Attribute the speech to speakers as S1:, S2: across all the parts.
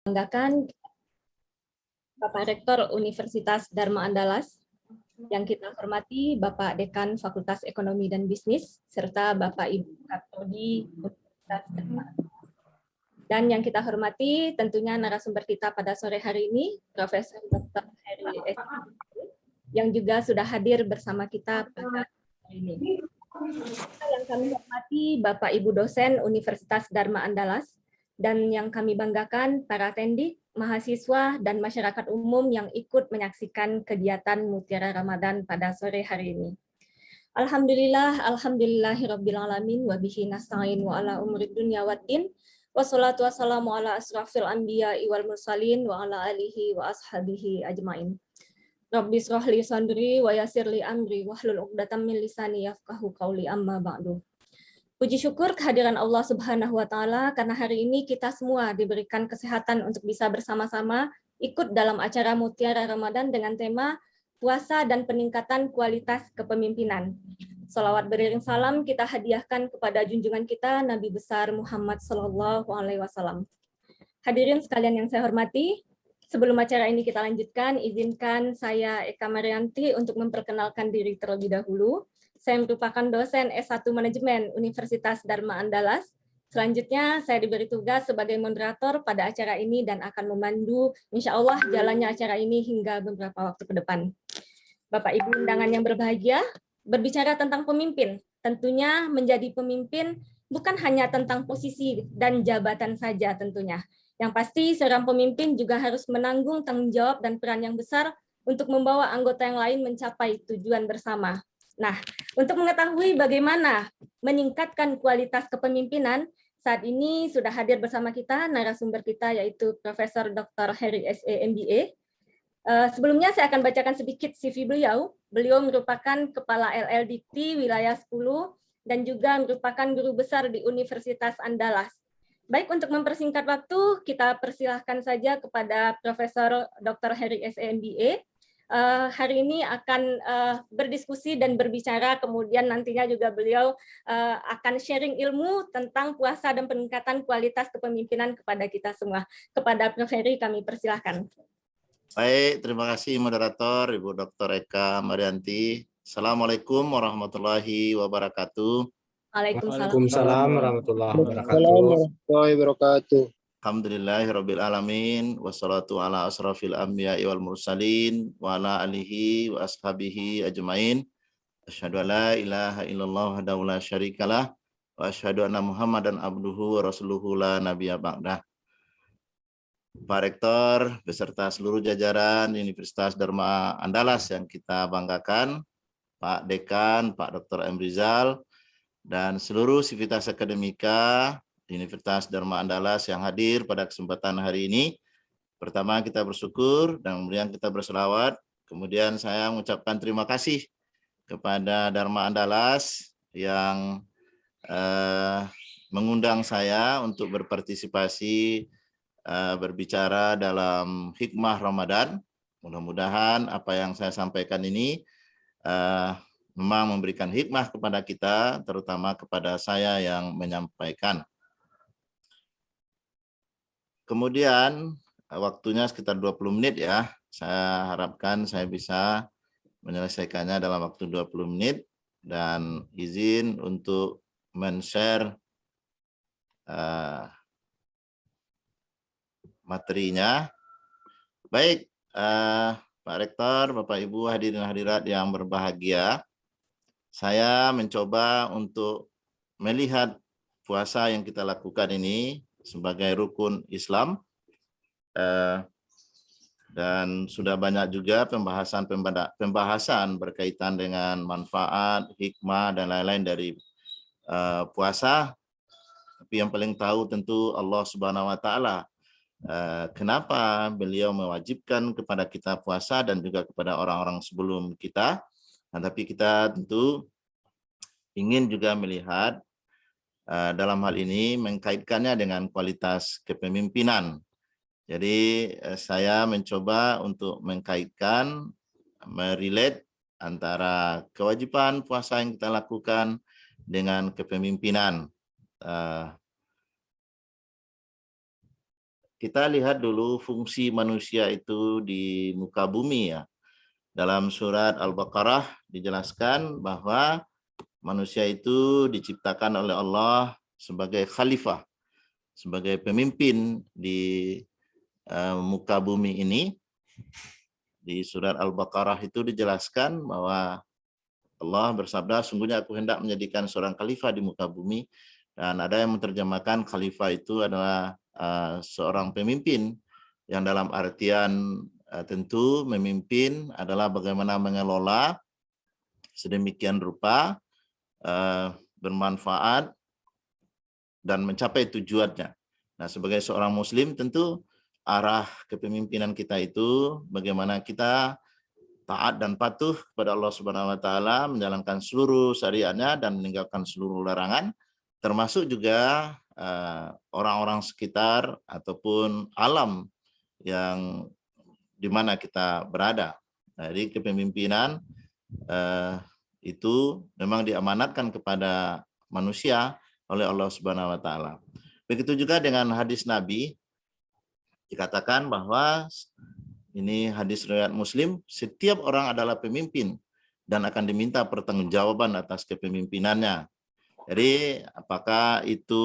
S1: Banggakan Bapak Rektor Universitas Dharma Andalas, yang kita hormati Bapak Dekan Fakultas Ekonomi dan Bisnis, serta Bapak Ibu Prodi Universitas Dharma Andalas. Dan yang kita hormati tentunya narasumber kita pada sore hari ini, Profesor Dr. Heri S.E. yang juga sudah hadir bersama kita pada hari ini. Yang kami hormati Bapak Ibu dosen Universitas Dharma Andalas, dan yang kami banggakan para tendik, mahasiswa, dan masyarakat umum yang ikut menyaksikan kegiatan Mutiara Ramadan pada sore hari ini. Alhamdulillah, alhamdulillahirabbil alamin wa bihi nasta'in wa ala umurid dunya waddin. Wassalatu wassalamu ala asrafil anbiya'i wal mursalin wa ala alihi wa ashabihi ajmain. Rabbi shrah li sadri wa yassir li amri wahlul 'uqdatam min lisani yafqahu qawli amma ba'du. Puji syukur kehadiran Allah Subhanahu wa taala karena hari ini kita semua diberikan kesehatan untuk bisa bersama-sama ikut dalam acara Mutiara Ramadan dengan tema puasa dan peningkatan kualitas kepemimpinan. Salawat beriring salam kita hadiahkan kepada junjungan kita Nabi besar Muhammad SAW. Hadirin sekalian yang saya hormati, sebelum acara ini kita lanjutkan, izinkan saya Eka Marianti untuk memperkenalkan diri terlebih dahulu. Saya merupakan dosen S1 Manajemen Universitas Dharma Andalas. Selanjutnya saya diberi tugas sebagai moderator pada acara ini dan akan memandu insya Allah jalannya acara ini hingga beberapa waktu ke depan. Bapak Ibu undangan yang berbahagia, berbicara tentang pemimpin, tentunya menjadi pemimpin bukan hanya tentang posisi dan jabatan saja tentunya. Yang pasti seorang pemimpin juga harus menanggung tanggung jawab dan peran yang besar untuk membawa anggota yang lain mencapai tujuan bersama. Nah, untuk mengetahui bagaimana meningkatkan kualitas kepemimpinan, saat ini sudah hadir bersama kita narasumber kita yaitu Profesor Dr. Heri S.E. MBA. Sebelumnya saya akan bacakan sedikit CV beliau. Beliau merupakan Kepala LLDT Wilayah 10 dan juga merupakan guru besar di Universitas Andalas. Baik, untuk mempersingkat waktu, kita persilahkan saja kepada Profesor Dr. Heri S.E. MBA. Hari ini akan berdiskusi dan berbicara, kemudian nantinya juga beliau akan sharing ilmu tentang puasa dan peningkatan kualitas kepemimpinan kepada kita semua. Kepada Prof. Heri kami persilahkan.
S2: Baik, terima kasih moderator Ibu Dr. Eka Marianti. Assalamualaikum warahmatullahi wabarakatuh.
S3: Waalaikumsalam warahmatullahi
S4: wabarakatuh.
S2: Alhamdulillahirabbil alamin wassalatu ala asrafil anbiya'i wal mursalin wa ala alihi wa ashabihi ajmain. Asyhadu an la ilaha illallah wahdahu la syarikalah wa asyhadu anna Muhammadan abduhu wa rasuluhu la nabiyya ba'dah. Pak Rektor beserta seluruh jajaran Universitas Dharma Andalas yang kita banggakan, Pak Dekan, Pak Dr. M. Rizal, dan seluruh sivitas akademika Universitas Dharma Andalas yang hadir pada kesempatan hari ini. Pertama kita bersyukur dan kemudian kita berselawat. Kemudian saya mengucapkan terima kasih kepada Dharma Andalas yang mengundang saya untuk berpartisipasi berbicara dalam hikmah Ramadan. Mudah-mudahan apa yang saya sampaikan ini memang memberikan hikmah kepada kita, terutama kepada saya yang menyampaikan. Kemudian waktunya sekitar 20 menit ya. Saya harapkan saya bisa menyelesaikannya dalam waktu 20 menit dan izin untuk men-share materinya. Baik, Pak Rektor, Bapak Ibu hadirin hadirat yang berbahagia, saya mencoba untuk melihat puasa yang kita lakukan ini sebagai rukun Islam, dan sudah banyak juga pembahasan berkaitan dengan manfaat, hikmah, dan lain-lain dari puasa. Tapi yang paling tahu tentu Allah Subhanahu wa Ta'ala. Kenapa beliau mewajibkan kepada kita puasa dan juga kepada orang-orang sebelum kita. Nah, tapi kita tentu ingin juga melihat dalam hal ini mengkaitkannya dengan kualitas kepemimpinan. Jadi saya mencoba untuk mengkaitkan, merelate antara kewajiban puasa yang kita lakukan dengan kepemimpinan. kita lihat dulu fungsi manusia itu di muka bumi ya. Dalam surat Al-Baqarah dijelaskan bahwa manusia itu diciptakan oleh Allah sebagai khalifah, sebagai pemimpin di muka bumi ini. Di surat Al-Baqarah itu dijelaskan bahwa Allah bersabda, sungguhnya aku hendak menjadikan seorang khalifah di muka bumi. Dan ada yang menerjemahkan khalifah itu adalah seorang pemimpin, yang dalam artian tentu memimpin adalah bagaimana mengelola sedemikian rupa bermanfaat dan mencapai tujuannya. Nah, sebagai seorang muslim tentu arah kepemimpinan kita itu bagaimana kita taat dan patuh kepada Allah Subhanahu wa taala, menjalankan seluruh syariatnya dan meninggalkan seluruh larangan, termasuk juga orang-orang sekitar ataupun alam yang di mana kita berada. Jadi kepemimpinan itu memang diamanatkan kepada manusia oleh Allah Subhanahu wa taala. Begitu juga dengan hadis Nabi, dikatakan bahwa ini hadis riwayat Muslim, setiap orang adalah pemimpin dan akan diminta pertanggungjawaban atas kepemimpinannya. Jadi apakah itu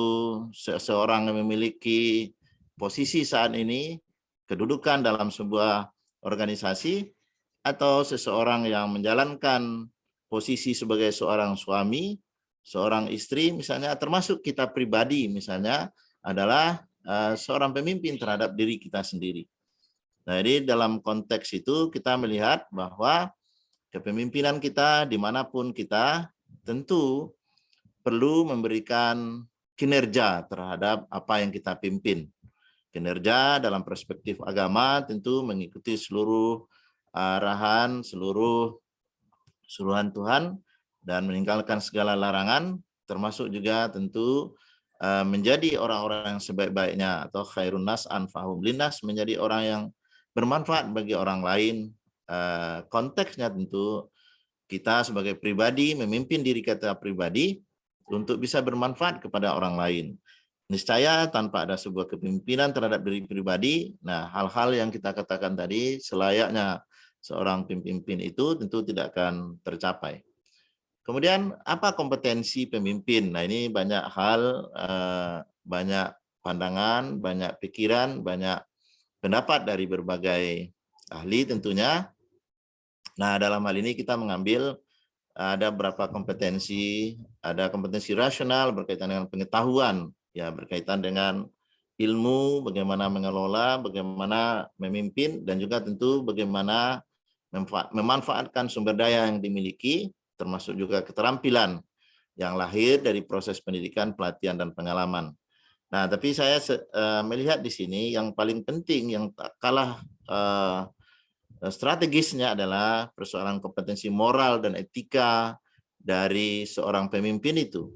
S2: seseorang yang memiliki posisi saat ini, kedudukan dalam sebuah organisasi, atau seseorang yang menjalankan posisi sebagai seorang suami, seorang istri misalnya, termasuk kita pribadi misalnya adalah seorang pemimpin terhadap diri kita sendiri. Nah, jadi dalam konteks itu kita melihat bahwa kepemimpinan kita dimanapun kita tentu perlu memberikan kinerja terhadap apa yang kita pimpin. Kinerja dalam perspektif agama tentu mengikuti seluruh arahan, suruhan Tuhan dan meninggalkan segala larangan, termasuk juga tentu menjadi orang-orang yang sebaik-baiknya atau khairun nas anfa'uhum linnas, menjadi orang yang bermanfaat bagi orang lain. Konteksnya tentu kita sebagai pribadi memimpin diri kita pribadi untuk bisa bermanfaat kepada orang lain. Niscaya tanpa ada sebuah kepemimpinan terhadap diri pribadi, nah hal-hal yang kita katakan tadi selayaknya seorang pemimpin itu tentu tidak akan tercapai. Kemudian apa kompetensi pemimpin? Nah ini banyak hal, banyak pandangan, banyak pikiran, banyak pendapat dari berbagai ahli tentunya. Nah dalam hal ini kita mengambil ada beberapa kompetensi, ada kompetensi rasional berkaitan dengan pengetahuan, ya berkaitan dengan ilmu, bagaimana mengelola, bagaimana memimpin, dan juga tentu bagaimana memanfaatkan sumber daya yang dimiliki, termasuk juga keterampilan yang lahir dari proses pendidikan, pelatihan, dan pengalaman. Nah, tapi saya melihat di sini yang paling penting, yang tak kalah strategisnya adalah persoalan kompetensi moral dan etika dari seorang pemimpin itu.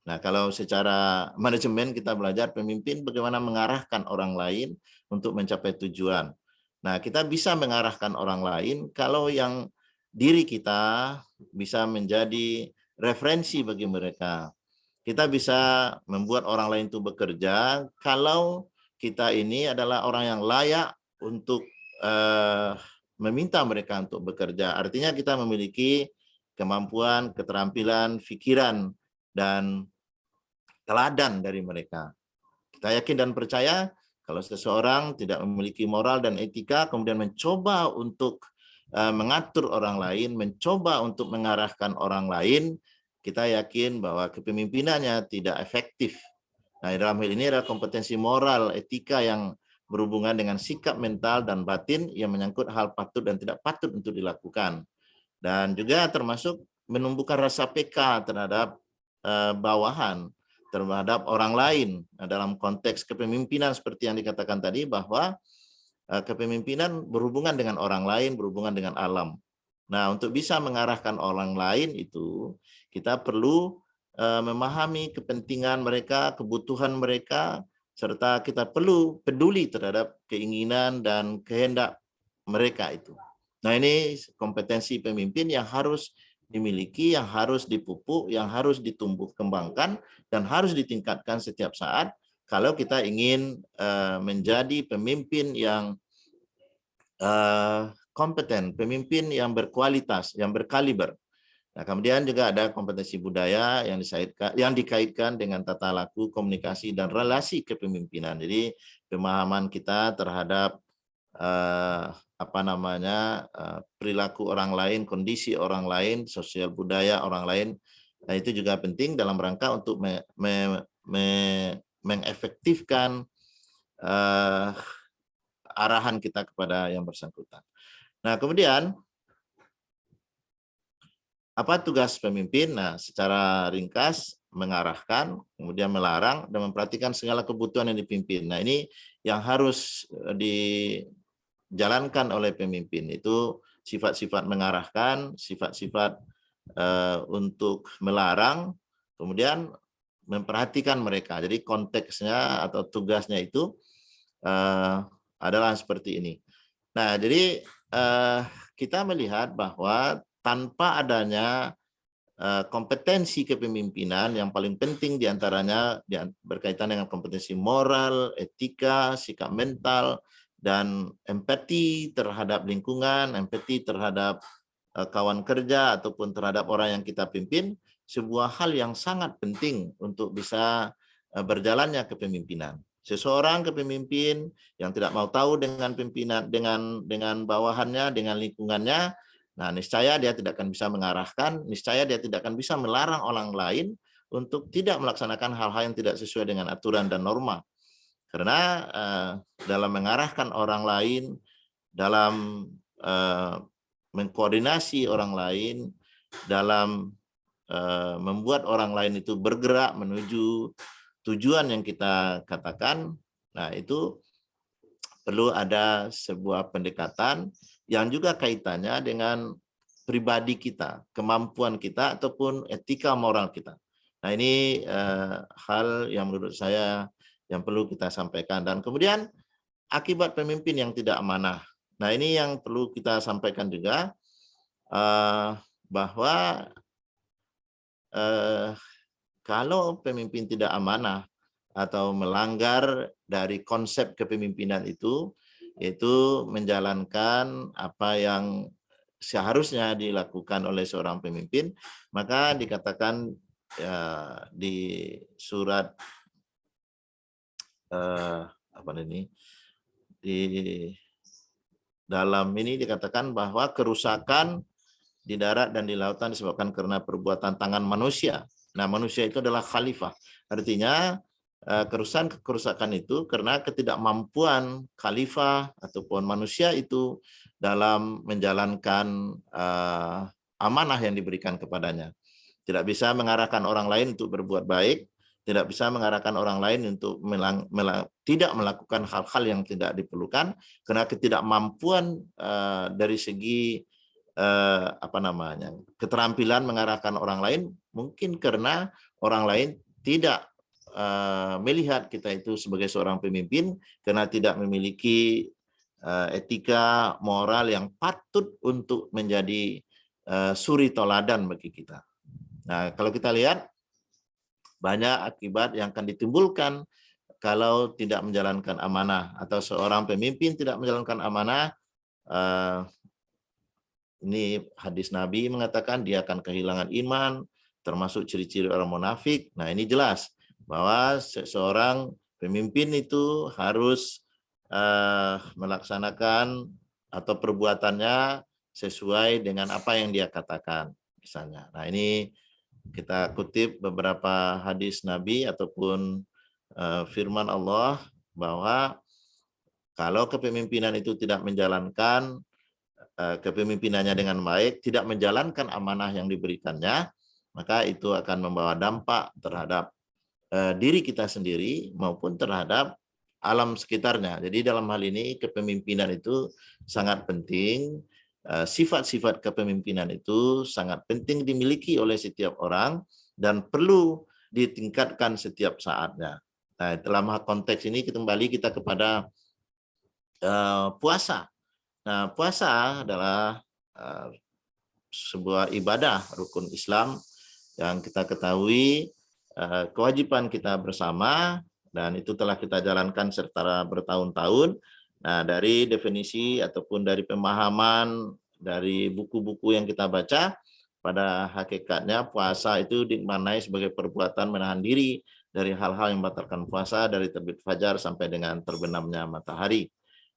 S2: Nah, kalau secara manajemen kita belajar pemimpin bagaimana mengarahkan orang lain untuk mencapai tujuan. Nah, kita bisa mengarahkan orang lain kalau yang diri kita bisa menjadi referensi bagi mereka. Kita bisa membuat orang lain itu bekerja kalau kita ini adalah orang yang layak untuk meminta mereka untuk bekerja. Artinya kita memiliki kemampuan, keterampilan, pikiran, dan teladan dari mereka. Kita yakin dan percaya kalau seseorang tidak memiliki moral dan etika, kemudian mencoba untuk mengatur orang lain, mencoba untuk mengarahkan orang lain, kita yakin bahwa kepemimpinannya tidak efektif. Nah, dalam hal ini adalah kompetensi moral, etika yang berhubungan dengan sikap mental dan batin yang menyangkut hal patut dan tidak patut untuk dilakukan. Dan juga termasuk menumbuhkan rasa peka terhadap bawahan, terhadap orang lain. Nah, dalam konteks kepemimpinan seperti yang dikatakan tadi bahwa kepemimpinan berhubungan dengan orang lain, berhubungan dengan alam. Nah, untuk bisa mengarahkan orang lain itu, kita perlu memahami kepentingan mereka, kebutuhan mereka, serta kita perlu peduli terhadap keinginan dan kehendak mereka itu. Nah, ini kompetensi pemimpin yang harus dimiliki, yang harus dipupuk, yang harus ditumbuh kembangkan, dan harus ditingkatkan setiap saat, kalau kita ingin menjadi pemimpin yang kompeten, pemimpin yang berkualitas, yang berkaliber. Nah, kemudian juga ada kompetensi budaya yang dikaitkan dengan tata laku, komunikasi, dan relasi kepemimpinan. Jadi pemahaman kita terhadap perilaku orang lain, kondisi orang lain, sosial budaya orang lain, nah, itu juga penting dalam rangka untuk mengefektifkan arahan kita kepada yang bersangkutan. Nah, kemudian apa tugas pemimpin? Nah, secara ringkas mengarahkan, kemudian melarang, dan memperhatikan segala kebutuhan yang dipimpin. Nah, ini yang harus dijalankan oleh pemimpin. Itu sifat-sifat mengarahkan, sifat-sifat untuk melarang, kemudian memperhatikan mereka. Jadi konteksnya atau tugasnya itu adalah seperti ini. Nah, jadi kita melihat bahwa tanpa adanya kompetensi kepemimpinan, yang paling penting diantaranya berkaitan dengan kompetensi moral, etika, sikap mental, dan empati terhadap lingkungan, empati terhadap kawan kerja ataupun terhadap orang yang kita pimpin, sebuah hal yang sangat penting untuk bisa berjalannya kepemimpinan. Seseorang kepemimpin yang tidak mau tahu dengan pimpinan, dengan bawahannya, dengan lingkungannya, nah, niscaya dia tidak akan bisa mengarahkan, niscaya dia tidak akan bisa melarang orang lain untuk tidak melaksanakan hal-hal yang tidak sesuai dengan aturan dan norma. Karena dalam mengarahkan orang lain, dalam mengkoordinasi orang lain, dalam membuat orang lain itu bergerak menuju tujuan yang kita katakan, nah itu perlu ada sebuah pendekatan yang juga kaitannya dengan pribadi kita, kemampuan kita, ataupun etika moral kita. Nah, ini hal yang menurut saya yang perlu kita sampaikan. Dan kemudian akibat pemimpin yang tidak amanah. Nah, ini yang perlu kita sampaikan juga, bahwa kalau pemimpin tidak amanah atau melanggar dari konsep kepemimpinan itu, yaitu menjalankan apa yang seharusnya dilakukan oleh seorang pemimpin, maka dikatakan di surat di dalam ini dikatakan bahwa kerusakan di darat dan di lautan disebabkan karena perbuatan tangan manusia. Nah, manusia itu adalah khalifah. Artinya kerusakan itu karena ketidakmampuan khalifah ataupun manusia itu dalam menjalankan amanah yang diberikan kepadanya. Tidak bisa mengarahkan orang lain untuk berbuat baik, tidak bisa mengarahkan orang lain untuk tidak melakukan hal-hal yang tidak diperlukan karena ketidakmampuan dari segi keterampilan mengarahkan orang lain, mungkin karena orang lain tidak melihat kita itu sebagai seorang pemimpin karena tidak memiliki etika moral yang patut untuk menjadi suri toladan bagi kita. Nah, kalau kita lihat banyak akibat yang akan ditimbulkan kalau tidak menjalankan amanah atau seorang pemimpin tidak menjalankan amanah. Ini hadis Nabi mengatakan dia akan kehilangan iman, termasuk ciri-ciri orang munafik. Nah, ini jelas bahwa seorang pemimpin itu harus melaksanakan atau perbuatannya sesuai dengan apa yang dia katakan, misalnya. Nah, ini kita kutip beberapa hadis Nabi ataupun firman Allah bahwa kalau kepemimpinan itu tidak menjalankan kepemimpinannya dengan baik, tidak menjalankan amanah yang diberikannya, maka itu akan membawa dampak terhadap diri kita sendiri maupun terhadap alam sekitarnya. Jadi dalam hal ini kepemimpinan itu sangat penting. Sifat-sifat kepemimpinan itu sangat penting dimiliki oleh setiap orang dan perlu ditingkatkan setiap saatnya. Nah, dalam konteks ini kembali kita kepada puasa. Nah, puasa adalah sebuah ibadah rukun Islam yang kita ketahui kewajiban kita bersama dan itu telah kita jalankan secara bertahun-tahun. Nah, dari definisi ataupun dari pemahaman dari buku-buku yang kita baca, pada hakikatnya puasa itu dimaknai sebagai perbuatan menahan diri dari hal-hal yang membatalkan puasa dari terbit fajar sampai dengan terbenamnya matahari.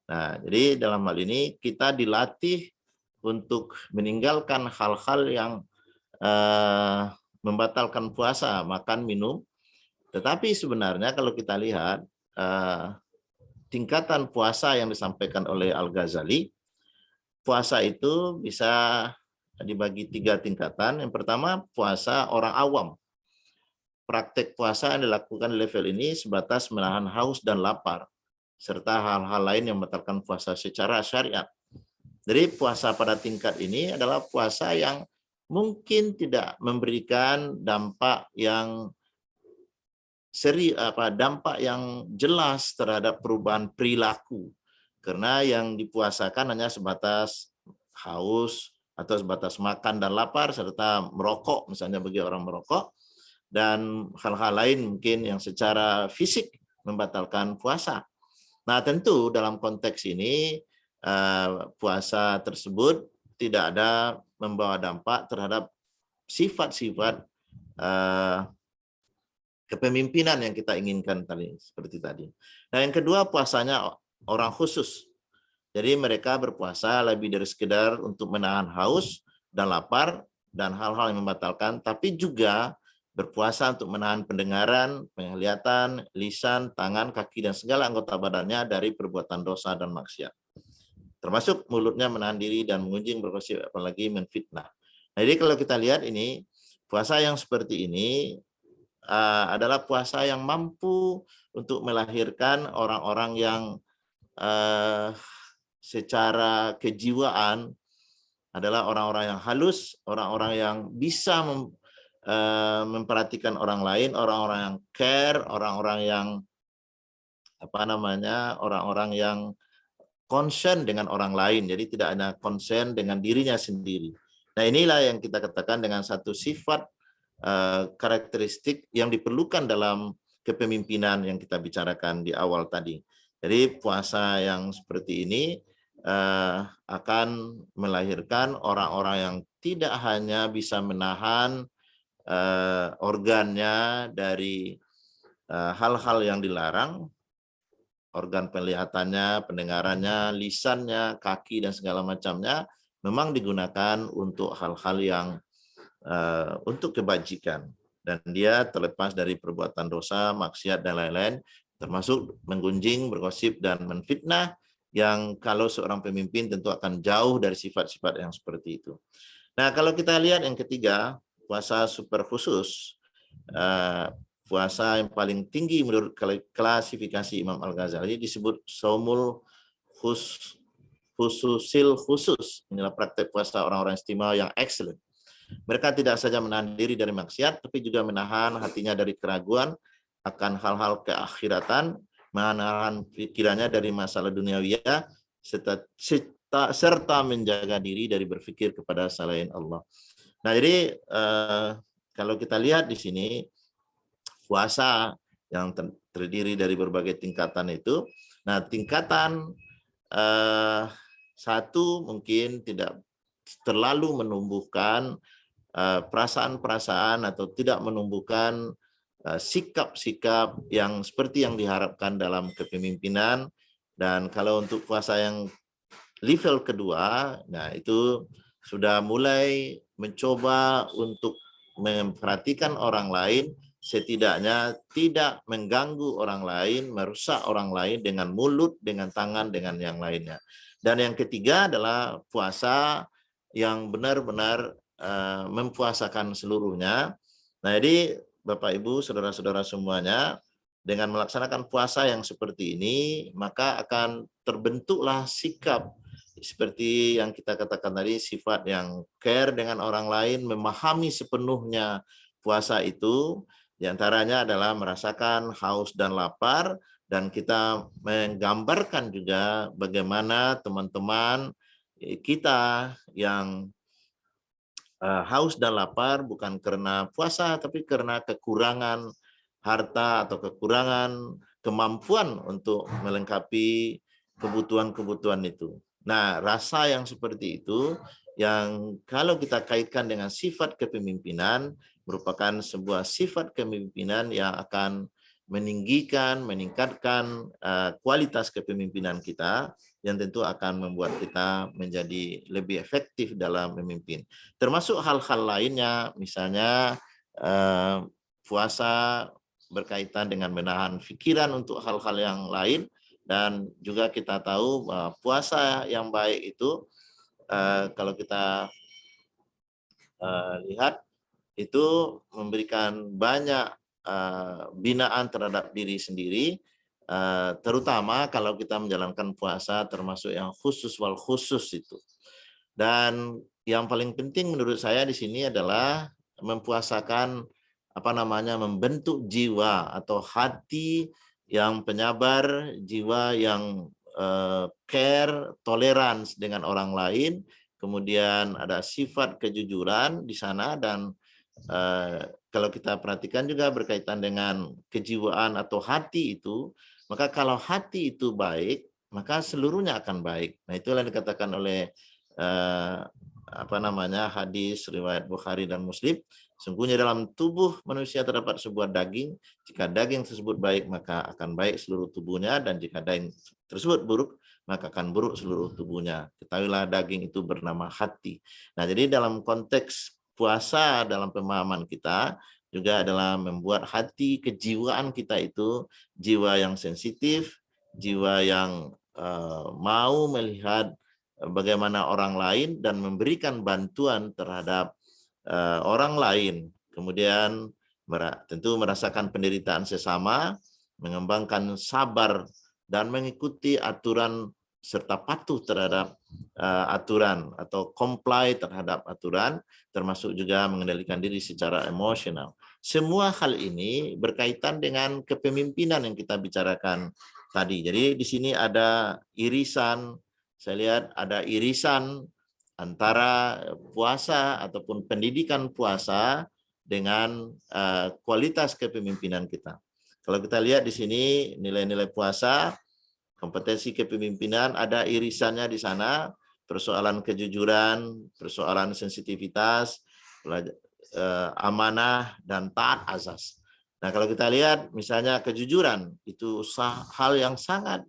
S2: Nah, jadi dalam hal ini kita dilatih untuk meninggalkan hal-hal yang membatalkan puasa, makan, minum. Tetapi sebenarnya kalau kita lihat tingkatan puasa yang disampaikan oleh Al-Ghazali, puasa itu bisa dibagi 3 tingkatan. Yang pertama, puasa orang awam. Praktek puasa yang dilakukan level ini sebatas menahan haus dan lapar, serta hal-hal lain yang membatalkan puasa secara syariat. Jadi puasa pada tingkat ini adalah puasa yang mungkin tidak memberikan dampak yang dampak yang jelas terhadap perubahan perilaku, karena yang dipuasakan hanya sebatas haus atau sebatas makan dan lapar serta merokok, misalnya bagi orang merokok, dan hal-hal lain mungkin yang secara fisik membatalkan puasa. Nah, tentu dalam konteks ini puasa tersebut tidak ada membawa dampak terhadap sifat-sifat kepemimpinan yang kita inginkan tadi, seperti tadi. Nah, yang kedua, puasanya orang khusus. Jadi mereka berpuasa lebih dari sekedar untuk menahan haus dan lapar dan hal-hal yang membatalkan, tapi juga berpuasa untuk menahan pendengaran, penglihatan, lisan, tangan, kaki, dan segala anggota badannya dari perbuatan dosa dan maksiat. Termasuk mulutnya menahan diri dan mengunjing, bergosip, apalagi menfitnah. Nah, jadi kalau kita lihat ini, puasa yang seperti ini adalah puasa yang mampu untuk melahirkan orang-orang yang secara kejiwaan adalah orang-orang yang halus, orang-orang yang bisa memperhatikan orang lain, orang-orang yang care, orang-orang yang orang-orang yang concern dengan orang lain. Jadi tidak hanya concern dengan dirinya sendiri. Nah, inilah yang kita katakan dengan satu sifat karakteristik yang diperlukan dalam kepemimpinan yang kita bicarakan di awal tadi. Jadi puasa yang seperti ini akan melahirkan orang-orang yang tidak hanya bisa menahan organnya dari hal-hal yang dilarang, organ penglihatannya, pendengarannya, lisannya, kaki, dan segala macamnya memang digunakan untuk hal-hal yang untuk kebajikan, dan dia terlepas dari perbuatan dosa, maksiat, dan lain-lain, termasuk menggunjing, bergosip, dan menfitnah, yang kalau seorang pemimpin tentu akan jauh dari sifat-sifat yang seperti itu. Nah, kalau kita lihat yang ketiga, puasa super khusus, puasa yang paling tinggi menurut klasifikasi Imam Al-Ghazali disebut saumul khususil khusus. Inilah praktek puasa orang-orang istimewa yang excellent. Mereka tidak saja menahan diri dari maksiat, tapi juga menahan hatinya dari keraguan akan hal-hal keakhiratan, menahan pikirannya dari masalah duniawiyah, serta menjaga diri dari berpikir kepada selain Allah. Nah, jadi kalau kita lihat di sini, puasa yang terdiri dari berbagai tingkatan itu, nah tingkatan satu mungkin tidak terlalu menumbuhkan perasaan-perasaan atau tidak menumbuhkan sikap-sikap yang seperti yang diharapkan dalam kepemimpinan. Dan kalau untuk puasa yang level kedua, nah itu sudah mulai mencoba untuk memperhatikan orang lain, setidaknya tidak mengganggu orang lain, merusak orang lain dengan mulut, dengan tangan, dengan yang lainnya. Dan yang ketiga adalah puasa yang benar-benar mempuasakan seluruhnya. Nah, jadi Bapak Ibu, saudara-saudara semuanya, dengan melaksanakan puasa yang seperti ini, maka akan terbentuklah sikap seperti yang kita katakan tadi, sifat yang care dengan orang lain, memahami sepenuhnya puasa itu, diantaranya adalah merasakan haus dan lapar, dan kita menggambarkan juga bagaimana teman-teman kita yang haus dan lapar bukan karena puasa, tapi karena kekurangan harta atau kekurangan kemampuan untuk melengkapi kebutuhan-kebutuhan itu. Nah, rasa yang seperti itu yang kalau kita kaitkan dengan sifat kepemimpinan merupakan sebuah sifat kepemimpinan yang akan meningkatkan kualitas kepemimpinan kita yang tentu akan membuat kita menjadi lebih efektif dalam memimpin. Termasuk hal-hal lainnya, misalnya puasa berkaitan dengan menahan pikiran untuk hal-hal yang lain, dan juga kita tahu bahwa puasa yang baik itu kalau kita lihat itu memberikan banyak binaan terhadap diri sendiri, terutama kalau kita menjalankan puasa termasuk yang khusus wal khusus itu. Dan yang paling penting menurut saya di sini adalah mempuasakan membentuk jiwa atau hati yang penyabar, jiwa yang care, tolerans dengan orang lain, kemudian ada sifat kejujuran di sana, dan kalau kita perhatikan juga berkaitan dengan kejiwaan atau hati itu, maka kalau hati itu baik, maka seluruhnya akan baik. Nah, itulah yang dikatakan oleh hadis riwayat Bukhari dan Muslim, sungguhnya dalam tubuh manusia terdapat sebuah daging, jika daging tersebut baik maka akan baik seluruh tubuhnya, dan jika daging tersebut buruk maka akan buruk seluruh tubuhnya. Ketahuilah daging itu bernama hati. Nah, jadi dalam konteks puasa dalam pemahaman kita juga adalah membuat hati, kejiwaan kita itu jiwa yang sensitif, jiwa yang mau melihat bagaimana orang lain dan memberikan bantuan terhadap orang lain. Kemudian tentu merasakan penderitaan sesama, mengembangkan sabar dan mengikuti aturan serta patuh terhadap aturan atau comply terhadap aturan, termasuk juga mengendalikan diri secara emosional. Semua hal ini berkaitan dengan kepemimpinan yang kita bicarakan tadi. Jadi di sini ada irisan, saya lihat ada irisan antara puasa ataupun pendidikan puasa dengan kualitas kepemimpinan kita. Kalau kita lihat di sini nilai-nilai puasa, kompetensi kepemimpinan, ada irisannya di sana, persoalan kejujuran, persoalan sensitivitas, amanah, dan taat azas. Nah, kalau kita lihat misalnya kejujuran, itu hal yang sangat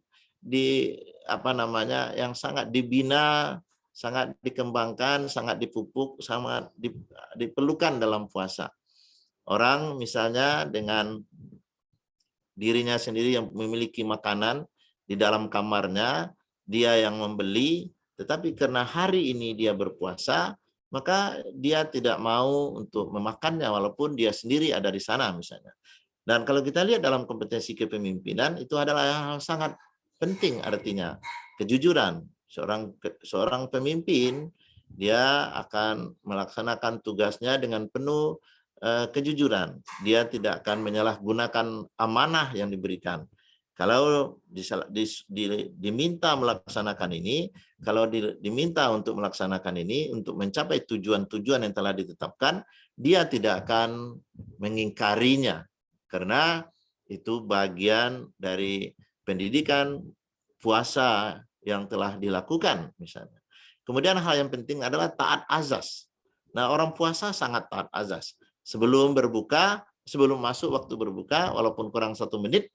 S2: yang sangat dibina, sangat dikembangkan, sangat dipupuk, sangat diperlukan dalam puasa. Orang misalnya dengan dirinya sendiri yang memiliki makanan di dalam kamarnya, dia yang membeli, tetapi karena hari ini dia berpuasa, maka dia tidak mau untuk memakannya walaupun dia sendiri ada di sana misalnya. Dan kalau kita lihat dalam kompetensi kepemimpinan, itu adalah hal sangat penting, artinya kejujuran. Seorang pemimpin, dia akan melaksanakan tugasnya dengan penuh kejujuran. Dia tidak akan menyalahgunakan amanah yang diberikan. Kalau diminta melaksanakan ini, kalau diminta untuk melaksanakan ini, untuk mencapai tujuan-tujuan yang telah ditetapkan, dia tidak akan mengingkarinya. Karena itu bagian dari pendidikan puasa yang telah dilakukan misalnya. Kemudian hal yang penting adalah taat azas. Nah, orang puasa sangat taat azas. Sebelum berbuka, sebelum masuk waktu berbuka, walaupun kurang 1 menit,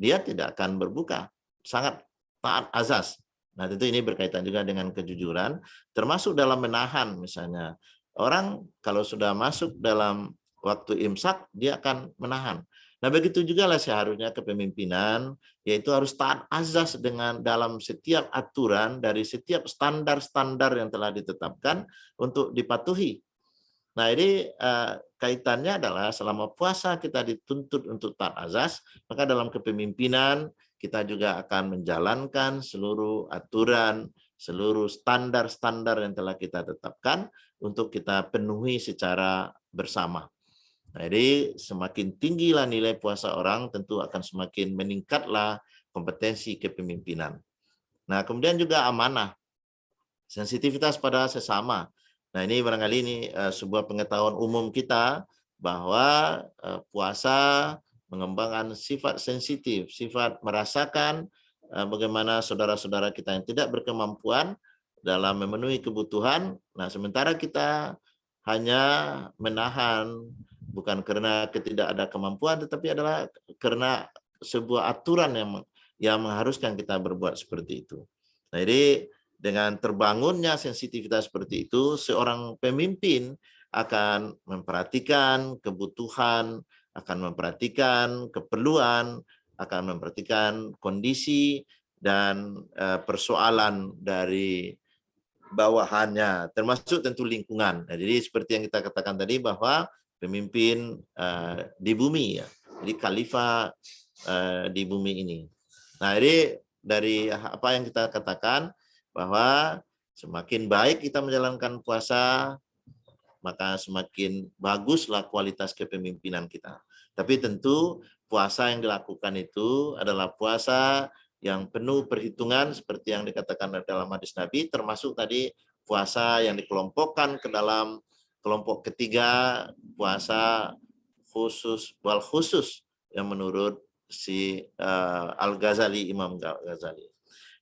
S2: dia tidak akan berbuka. Sangat taat azas. Nah, tentu ini berkaitan juga dengan kejujuran, termasuk dalam menahan misalnya. Orang kalau sudah masuk dalam waktu imsak, dia akan menahan. Nah, begitu juga lah seharusnya kepemimpinan, yaitu harus taat azas dalam setiap aturan, dari setiap standar-standar yang telah ditetapkan untuk dipatuhi. Nah, ini kaitannya adalah selama puasa kita dituntut untuk taat azas, maka dalam kepemimpinan kita juga akan menjalankan seluruh aturan, seluruh standar-standar yang telah kita tetapkan untuk kita penuhi secara bersama. Nah, jadi semakin tinggilah nilai puasa orang, tentu akan semakin meningkatlah kompetensi kepemimpinan. Nah, kemudian juga amanah, sensitivitas pada sesama. Nah, ini barangkali ini sebuah pengetahuan umum kita bahwa puasa mengembangkan sifat sensitif, sifat merasakan bagaimana saudara-saudara kita yang tidak berkemampuan dalam memenuhi kebutuhan. Nah, sementara kita hanya menahan bukan karena tidak ada kemampuan, tetapi adalah karena sebuah aturan yang mengharuskan kita berbuat seperti itu. Nah, jadi dengan terbangunnya sensitivitas seperti itu, seorang pemimpin akan memperhatikan kebutuhan, akan memperhatikan keperluan, akan memperhatikan kondisi dan persoalan dari bawahannya, termasuk tentu lingkungan. Nah, jadi seperti yang kita katakan tadi bahwa pemimpin di bumi, ya, jadi khalifah di bumi ini. Nah, jadi dari apa yang kita katakan bahwa semakin baik kita menjalankan puasa, maka semakin baguslah kualitas kepemimpinan kita. Tapi tentu puasa yang dilakukan itu adalah puasa yang penuh perhitungan seperti yang dikatakan dalam hadis Nabi, termasuk tadi puasa yang dikelompokkan ke dalam kelompok ketiga, puasa khusus wal khusus yang menurut si Al-Ghazali, Imam Ghazali.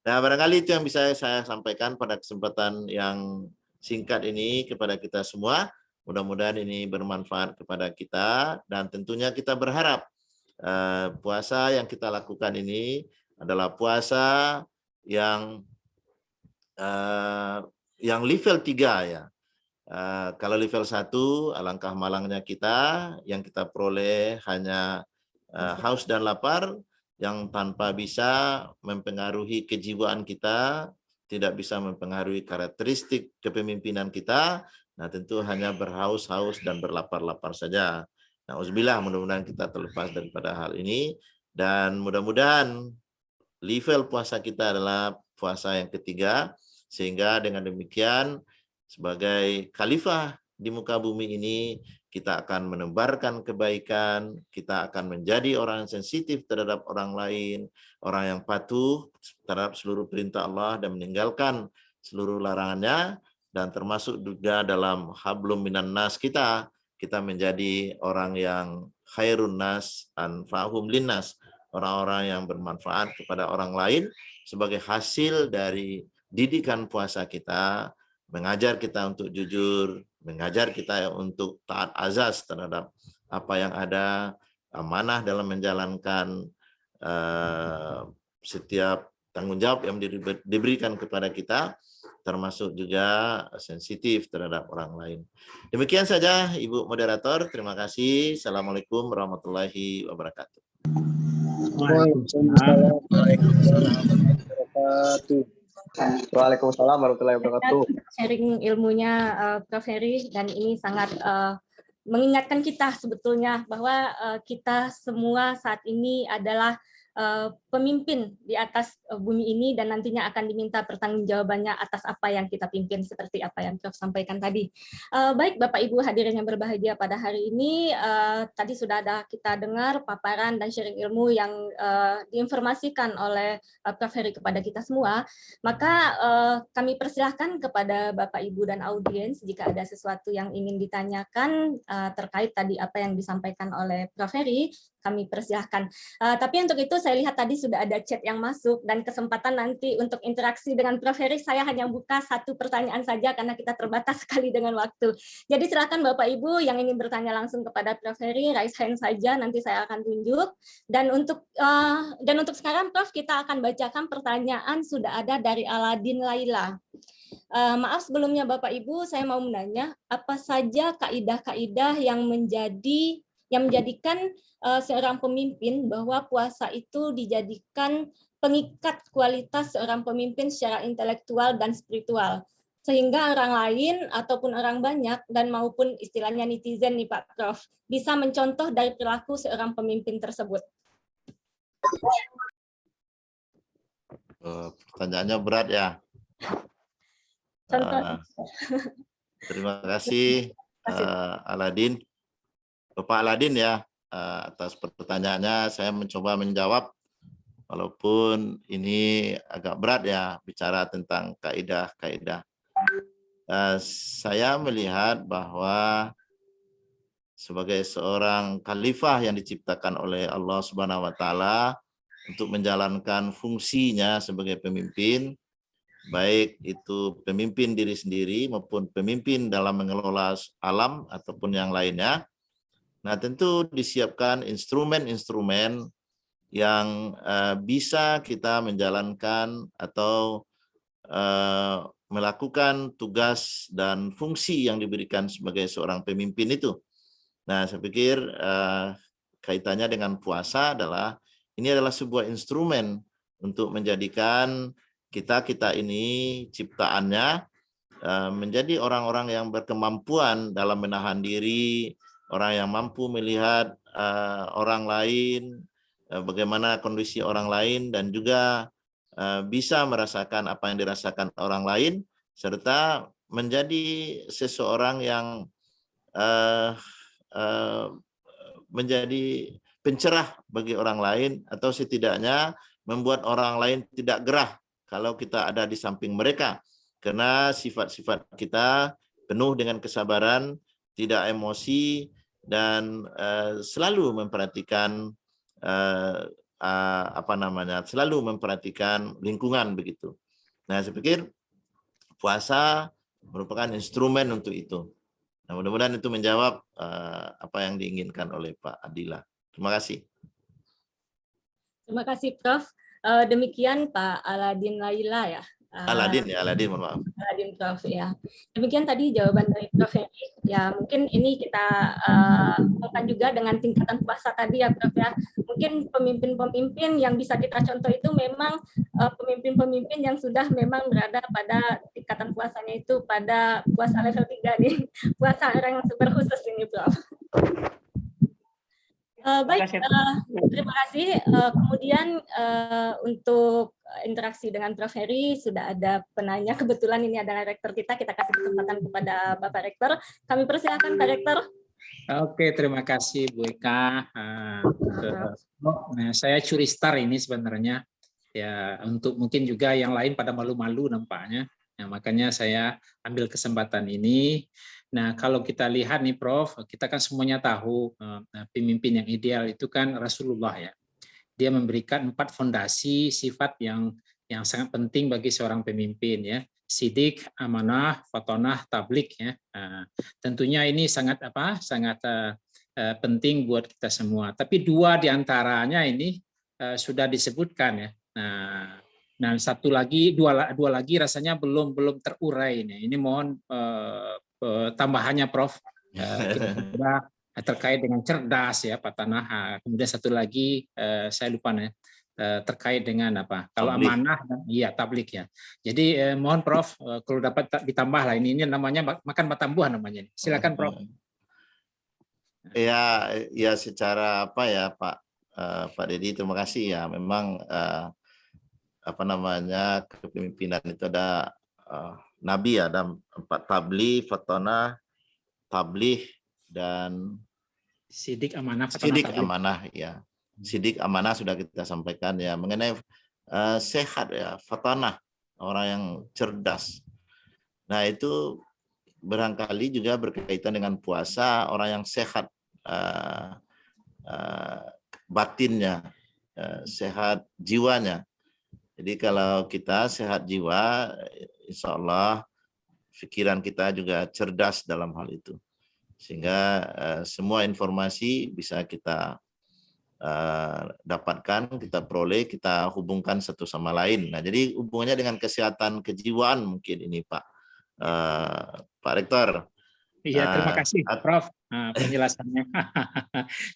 S2: Nah, barangkali itu yang bisa saya sampaikan pada kesempatan yang singkat ini kepada kita semua. Mudah-mudahan ini bermanfaat kepada kita, dan tentunya kita berharap puasa yang kita lakukan ini adalah puasa yang level 3 ya. Kalau level 1 alangkah malangnya kita, yang kita peroleh hanya haus dan lapar yang tanpa bisa mempengaruhi kejiwaan kita, tidak bisa mempengaruhi karakteristik kepemimpinan kita. Nah, tentu hanya berhaus-haus dan berlapar-lapar saja. Nauzubillah, mudah-mudahan kita terlepas daripada hal ini, dan mudah-mudahan level puasa kita adalah puasa yang ketiga, sehingga dengan demikian sebagai khalifah di muka bumi ini kita akan menebarkan kebaikan, kita akan menjadi orang yang sensitif terhadap orang lain, orang yang patuh terhadap seluruh perintah Allah dan meninggalkan seluruh larangannya, dan termasuk juga dalam hablum minan nas kita menjadi orang yang khairun nas anfa'hum linnas, orang-orang yang bermanfaat kepada orang lain sebagai hasil dari didikan puasa kita, mengajar kita untuk jujur, mengajar kita untuk taat azas terhadap apa yang ada, amanah dalam menjalankan setiap tanggung jawab yang diberikan kepada kita, termasuk juga sensitif terhadap orang lain. Demikian saja Ibu Moderator, terima kasih. Assalamualaikum warahmatullahi wabarakatuh.
S3: Waalaikumsalam warahmatullahi wabarakatuh.
S1: Sharing ilmunya Prof. Heri, dan ini sangat mengingatkan kita sebetulnya bahwa kita semua saat ini adalah pemimpin di atas bumi ini, dan nantinya akan diminta pertanggungjawabannya atas apa yang kita pimpin, seperti apa yang Prof sampaikan tadi. Baik Bapak Ibu hadirin yang berbahagia pada hari ini, tadi sudah ada kita dengar paparan dan sharing ilmu yang diinformasikan oleh Prof Heri kepada kita semua. Maka kami persilahkan kepada Bapak Ibu dan audiens jika ada sesuatu yang ingin ditanyakan terkait tadi apa yang disampaikan oleh Prof Heri, kami persilahkan. Tapi untuk itu saya lihat tadi sudah ada chat yang masuk, dan kesempatan nanti untuk interaksi dengan Prof Heri saya hanya buka satu pertanyaan saja karena kita terbatas sekali dengan waktu. Jadi silakan Bapak Ibu yang ingin bertanya langsung kepada Prof Heri, raise hand saja, nanti saya akan tunjuk. Dan untuk sekarang Prof, kita akan bacakan pertanyaan sudah ada dari Aladin Laila. Maaf sebelumnya Bapak Ibu, saya mau menanya apa saja kaidah-kaidah yang menjadikan seorang pemimpin bahwa puasa itu dijadikan pengikat kualitas seorang pemimpin secara intelektual dan spiritual, sehingga orang lain ataupun orang banyak dan maupun istilahnya netizen nih Pak Prof bisa mencontoh dari perilaku seorang pemimpin tersebut.
S2: Pertanyaannya berat ya. Terima kasih Aladin, Bapak Aladin ya, atas pertanyaannya. Saya mencoba menjawab walaupun ini agak berat ya bicara tentang kaidah-kaidah. Saya melihat bahwa sebagai seorang khalifah yang diciptakan oleh Allah Subhanahu wa taala untuk menjalankan fungsinya sebagai pemimpin, baik itu pemimpin diri sendiri maupun pemimpin dalam mengelola alam ataupun yang lainnya. Nah, tentu disiapkan instrumen-instrumen yang bisa kita menjalankan atau melakukan tugas dan fungsi yang diberikan sebagai seorang pemimpin itu. Nah, saya pikir kaitannya dengan puasa ini adalah sebuah instrumen untuk menjadikan kita ini ciptaannya menjadi orang-orang yang berkemampuan dalam menahan diri, orang yang mampu melihat orang lain, bagaimana kondisi orang lain, dan juga bisa merasakan apa yang dirasakan orang lain, serta menjadi seseorang yang menjadi pencerah bagi orang lain, atau setidaknya membuat orang lain tidak gerah kalau kita ada di samping mereka, karena sifat-sifat kita penuh dengan kesabaran, tidak emosi, dan selalu memperhatikan selalu memperhatikan lingkungan begitu. Nah, saya pikir puasa merupakan instrumen untuk itu. Nah, mudah-mudahan itu menjawab apa yang diinginkan oleh Pak Adila. Terima kasih.
S1: Terima kasih, Prof. Demikian Pak Aladin Laila ya.
S2: Aladin, mohon maaf.
S1: Aladin, Prof ya. Demikian tadi jawaban dari Prof Heri. Ya, mungkin ini kita hubungkan juga dengan tingkatan puasa tadi ya, Prof ya. Mungkin pemimpin-pemimpin yang bisa kita contoh itu memang pemimpin-pemimpin yang sudah memang berada pada tingkatan puasanya itu pada puasa level 3 nih. Puasa orang yang super khusus ini, Prof. Baik, terima kasih. Kemudian untuk interaksi dengan Prof Heri sudah ada penanya. Kebetulan ini adalah rektor kita kasih kesempatan kepada Bapak Rektor. Kami persilakan Pak Rektor.
S4: Oke, terima kasih Bu Eka. Nah, saya curi star ini sebenarnya ya, untuk mungkin juga yang lain pada malu-malu nampaknya. Nah, makanya saya ambil kesempatan ini. Nah, kalau kita lihat nih Prof, kita kan semuanya tahu pemimpin yang ideal itu kan Rasulullah ya. Dia memberikan 4 fondasi sifat yang sangat penting bagi seorang pemimpin ya. Sidik, amanah, fatonah, tablik ya. Tentunya ini sangat penting buat kita semua. Tapi 2 diantaranya ini sudah disebutkan ya. Nah, dua lagi rasanya belum terurai nih. Ini mohon tambahannya Prof. Kira-kira terkait dengan cerdas ya Pak Tanah. Kemudian satu lagi saya lupa nih, terkait dengan apa? Kalau tablik. Amanah dan iya tablik ya. Jadi mohon Prof kalau dapat ditambah lah, ini namanya makan batambuhan namanya. Silakan Prof.
S2: Ya secara apa ya Pak Dedi, terima kasih ya. Memang kepemimpinan itu ada Nabi, ada 4 tabli, fatonah, tablih, dan
S4: sidik amanah.
S2: Sidik amanah ya. Sidik amanah sudah kita sampaikan ya. Mengenai sehat ya, fatonah, orang yang cerdas. Nah, itu barangkali juga berkaitan dengan puasa, orang yang sehat batinnya, sehat jiwanya. Jadi kalau kita sehat jiwa, insya Allah pikiran kita juga cerdas dalam hal itu. Sehingga semua informasi bisa kita dapatkan, kita peroleh, kita hubungkan satu sama lain. Nah, jadi hubungannya dengan kesehatan kejiwaan mungkin ini Pak Rektor.
S4: Iya, terima kasih Prof penjelasannya.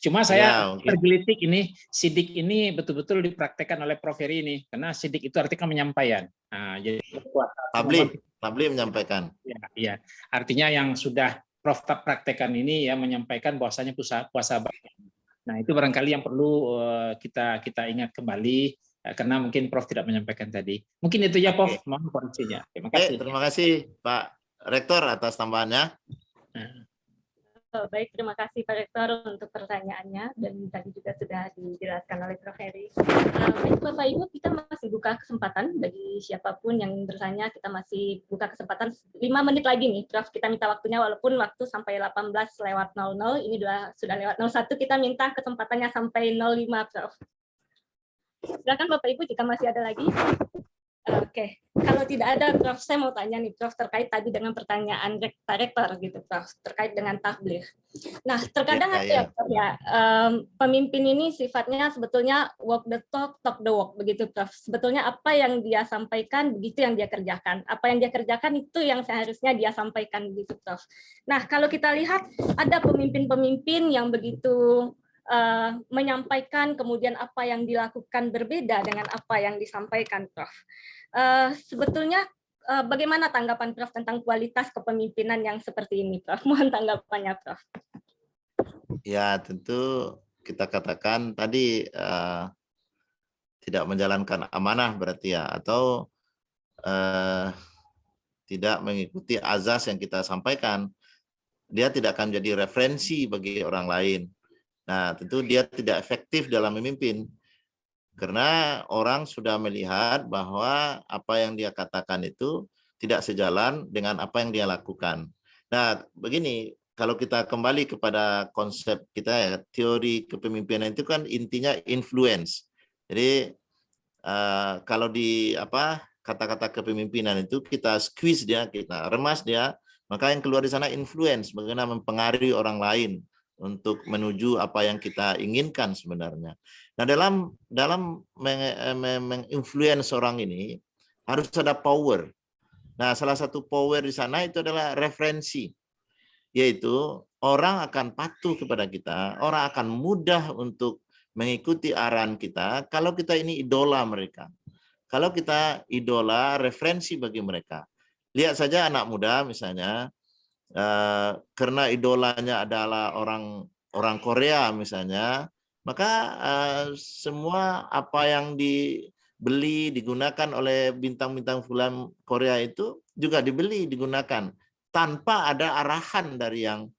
S4: Cuma saya tergelitik ini, sidik ini betul-betul dipraktekkan oleh Prof Heri ini, karena sidik itu artinya penyampaian. Nah, jadi
S2: tabli menyampaikan.
S4: Iya, artinya yang sudah Prof praktekkan ini ya, menyampaikan bahwasanya puasa. Nah, itu barangkali yang perlu kita ingat kembali, karena mungkin Prof tidak menyampaikan tadi. Mungkin itu ya Prof, mohon koreksinya. Terima kasih.
S2: Terima kasih Pak Rektor atas tambahannya.
S1: Baik, terima kasih Pak Rektor untuk pertanyaannya dan tadi juga sudah dijelaskan oleh Prof. Heri. Baik Bapak Ibu, kita masih buka kesempatan bagi siapapun yang bertanya, kita masih buka kesempatan 5 menit lagi nih Prof. Kita minta waktunya walaupun waktu sampai 18:00, ini sudah lewat 01, kita minta kesempatannya sampai 05 Prof. Silakan Bapak Ibu jika masih ada lagi. Oke, kalau tidak ada, Prof, saya mau tanya nih, Prof, terkait tadi dengan pertanyaan Pak Rektor gitu, Prof, terkait dengan tabligh. Nah, terkadang ada Prof, ya, pemimpin ini sifatnya sebetulnya walk the talk, talk the walk, begitu, Prof. Sebetulnya apa yang dia sampaikan, begitu yang dia kerjakan. Apa yang dia kerjakan itu yang seharusnya dia sampaikan, begitu, Prof. Nah, kalau kita lihat ada pemimpin-pemimpin yang begitu menyampaikan, kemudian apa yang dilakukan berbeda dengan apa yang disampaikan, Prof. Sebetulnya bagaimana tanggapan Prof tentang kualitas kepemimpinan yang seperti ini, Prof? Mohon tanggapannya, Prof.
S2: Ya, tentu kita katakan tadi tidak menjalankan amanah berarti ya, atau tidak mengikuti azas yang kita sampaikan. Dia tidak akan jadi referensi bagi orang lain. Nah, tentu dia tidak efektif dalam memimpin. Karena orang sudah melihat bahwa apa yang dia katakan itu tidak sejalan dengan apa yang dia lakukan. Nah, begini, kalau kita kembali kepada konsep kita ya, teori kepemimpinan itu kan intinya influence. Jadi kalau di kata-kata kepemimpinan itu kita squeeze dia, kita remas dia, maka yang keluar di sana influence, bagaimana mempengaruhi orang lain untuk menuju apa yang kita inginkan sebenarnya. Nah, dalam menginfluence orang ini harus ada power. Nah, salah satu power di sana itu adalah referensi, yaitu orang akan patuh kepada kita, orang akan mudah untuk mengikuti arahan kita kalau kita ini idola mereka. Kalau kita idola, referensi bagi mereka. Lihat saja anak muda misalnya, karena idolanya adalah orang Korea misalnya, maka semua apa yang dibeli, digunakan oleh bintang-bintang film Korea itu juga dibeli, digunakan tanpa ada arahan dari yang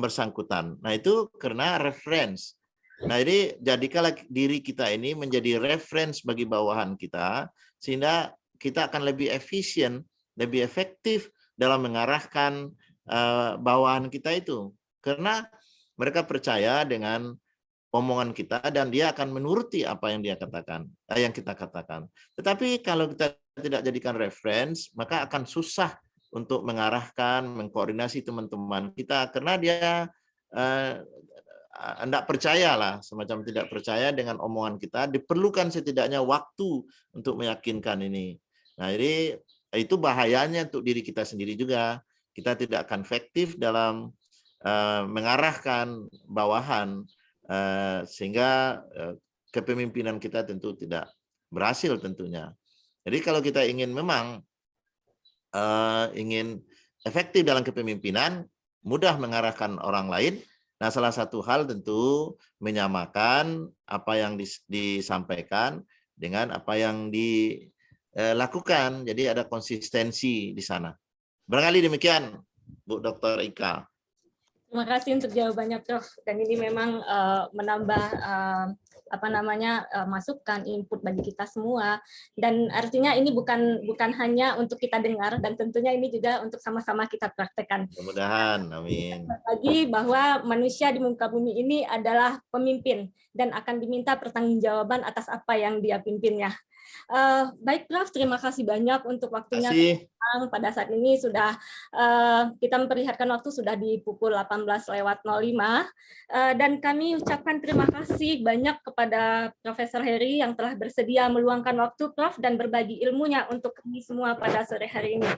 S2: bersangkutan. Nah, itu karena reference. Nah, jadi jadikanlah diri kita ini menjadi reference bagi bawahan kita, sehingga kita akan lebih efisien, lebih efektif dalam mengarahkan bawahan kita itu. Karena mereka percaya dengan omongan kita dan dia akan menuruti apa yang dia katakan, yang kita katakan. Tetapi kalau kita tidak jadikan reference, maka akan susah untuk mengarahkan, mengkoordinasi teman-teman kita karena dia tidak percaya lah, semacam tidak percaya dengan omongan kita. Diperlukan setidaknya waktu untuk meyakinkan ini. Nah, jadi itu bahayanya untuk diri kita sendiri juga. Kita tidak akan efektif dalam mengarahkan bawahan, sehingga kepemimpinan kita tentu tidak berhasil tentunya. Jadi kalau kita ingin memang ingin efektif dalam kepemimpinan, mudah mengarahkan orang lain. Nah, salah satu hal tentu menyamakan apa yang disampaikan dengan apa yang dilakukan. Jadi ada konsistensi di sana. Barangkali demikian, Bu Dr. Ika.
S1: Terima kasih untuk jawabannya, Prof. Dan ini memang menambah masukan, input bagi kita semua. Dan artinya ini bukan hanya untuk kita dengar, dan tentunya ini juga untuk sama-sama kita praktekkan.
S2: Mudah-mudahan, amin.
S1: Lagi bahwa manusia di muka bumi ini adalah pemimpin dan akan diminta pertanggungjawaban atas apa yang dia pimpinnya. Baik, Prof, terima kasih banyak untuk waktunya. Pada saat ini sudah kita memperlihatkan waktu sudah di pukul 18:05, dan kami ucapkan terima kasih banyak kepada Profesor Heri yang telah bersedia meluangkan waktu, Prof, dan berbagi ilmunya untuk kami semua pada sore hari ini.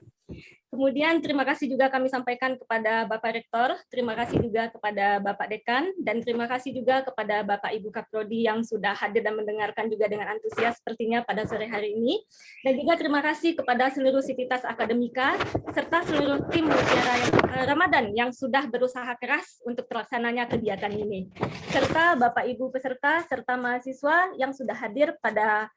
S1: Kemudian terima kasih juga kami sampaikan kepada Bapak Rektor, terima kasih juga kepada Bapak Dekan, dan terima kasih juga kepada Bapak Ibu Kaprodi yang sudah hadir dan mendengarkan juga dengan antusias sepertinya pada sore hari ini. Dan juga terima kasih kepada seluruh sivitas akademika, serta seluruh tim Mutiara Ramadan yang sudah berusaha keras untuk terlaksananya kegiatan ini. Serta Bapak Ibu peserta, serta mahasiswa yang sudah hadir pada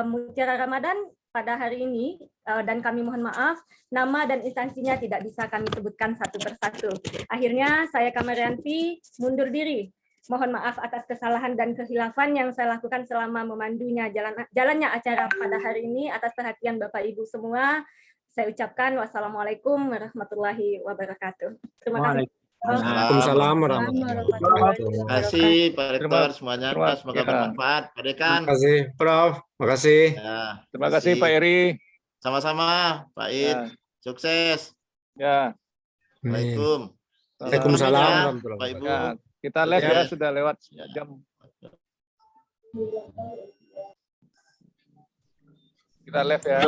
S1: Mutiara Ramadan pada hari ini, dan kami mohon maaf, nama dan instansinya tidak bisa kami sebutkan satu persatu. Akhirnya saya Kamarianti mundur diri. Mohon maaf atas kesalahan dan kehilafan yang saya lakukan selama memandunya jalannya acara pada hari ini. Atas perhatian Bapak Ibu semua, saya ucapkan wassalamualaikum warahmatullahi wabarakatuh. Terima kasih.
S3: Waalaikumsalam warahmatullahi
S2: Terima
S3: wabarakatuh.
S2: kasih Pak Rektor semuanya. Semoga bermanfaat. Pak Dekan.
S3: Terima kasih, Prof. Terima kasih.
S2: Ya,
S5: Terima kasih Pak Eri.
S2: Sama-sama, Pak Id.
S5: Ya.
S2: Sukses.
S5: Ya,
S2: Assalamualaikum.
S3: Waalaikumsalam
S2: Ya,
S3: warahmatullahi
S2: Pak Ibu.
S5: ya. Kita live
S2: Ya.
S5: ya, sudah lewat jam. Kita live ya.